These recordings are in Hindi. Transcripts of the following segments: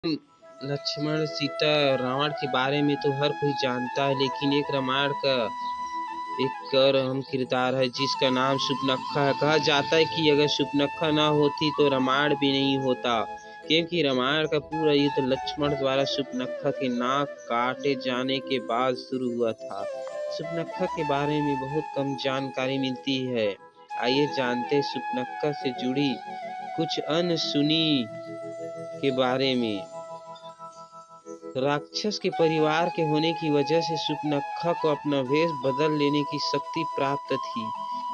लक्ष्मण, सीता, रावण के बारे में तो हर कोई जानता है, लेकिन एक रामायण का एक और अहम किरदार है जिसका नाम शूर्पणखा है। कहा जाता है कि अगर शूर्पणखा न होती तो रामायण भी नहीं होता, क्योंकि रामायण का पूरा युद्ध लक्ष्मण द्वारा शूर्पणखा के नाक काटे जाने के बाद शुरू हुआ था। शूर्पणखा के बारे में बहुत कम जानकारी मिलती है। आइए जानते हैं शूर्पणखा से जुड़ी कुछ अनसुनी के बारे में। राक्षस के परिवार के होने की वजह से शूर्पणखा को अपना वेश बदल लेने की शक्ति प्राप्त थी।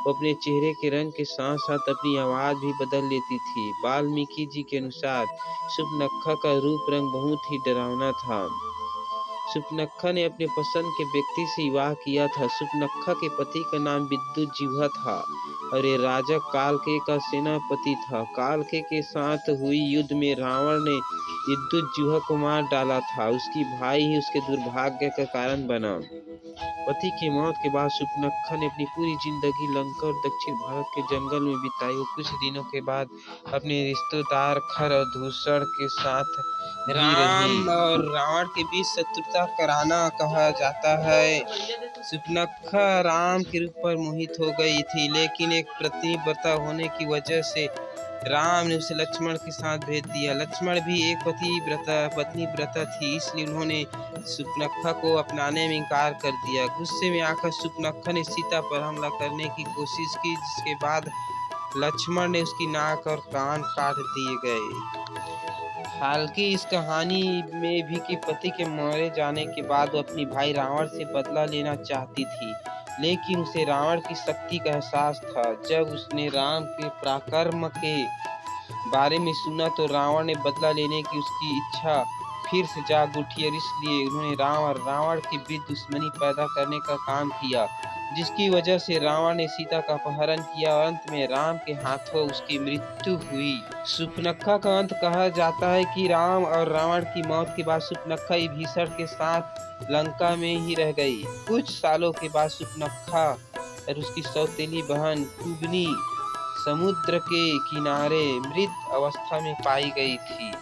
वो अपने चेहरे के रंग के साथ साथ अपनी आवाज भी बदल लेती थी। वाल्मीकि जी के अनुसार शूर्पणखा का रूप रंग बहुत ही डरावना था। शूर्पणखा ने अपने पसंद के व्यक्ति से विवाह किया था। शूर्पणखा के पति का नाम विद्युज्जिह्वा था और ये राजा कालकेय का सेनापति था। कालकेय के साथ हुई युद्ध में रावण ने विद्युज्जिह्वा को मार डाला था। उसकी भाई ही उसके दुर्भाग्य का कारण बना। पति की मौत के बाद शूर्पणखा ने अपनी पूरी जिंदगी लंका और दक्षिण भारत के जंगल में बिताई। वो कुछ दिनों के बाद अपने रिश्तेदार खर और दूषण के साथ राम और रावण के बीच शत्रुता कराना कहा जाता है। शूर्पणखा राम के रूप पर मोहित हो गई थी, लेकिन एक पतिव्रता होने की वजह से राम ने उसे लक्ष्मण के साथ भेज दिया। लक्ष्मण भी एक पत्नीव्रता थी, इसलिए उन्होंने शूर्पणखा को अपनाने में इनकार कर दिया। गुस्से में आकर शूर्पणखा ने सीता पर हमला करने की कोशिश की, जिसके बाद लक्ष्मण ने उसकी नाक और कान काट दिए गए। हालांकि इस कहानी में भी कि पति के मारे जाने के बाद वो अपनी भाई रावण से बदला लेना चाहती थी, लेकिन उसे रावण की शक्ति का एहसास था। जब उसने राम के पराक्रम के बारे में सुना तो रावण ने बदला लेने की उसकी इच्छा फिर से जाग उठी और इसलिए उन्होंने राम और रावण के बीच दुश्मनी पैदा करने का काम किया, जिसकी वजह से रावण ने सीता का अपहरण किया और अंत में राम के हाथों उसकी मृत्यु हुई। शूर्पणखा का अंत कहा जाता है कि राम और रावण की मौत के बाद शूर्पणखा विभीषण के साथ लंका में ही रह गई। कुछ सालों के बाद शूर्पणखा और उसकी सौतेली बहन कुबनी समुद्र के किनारे मृत अवस्था में पाई गई थी।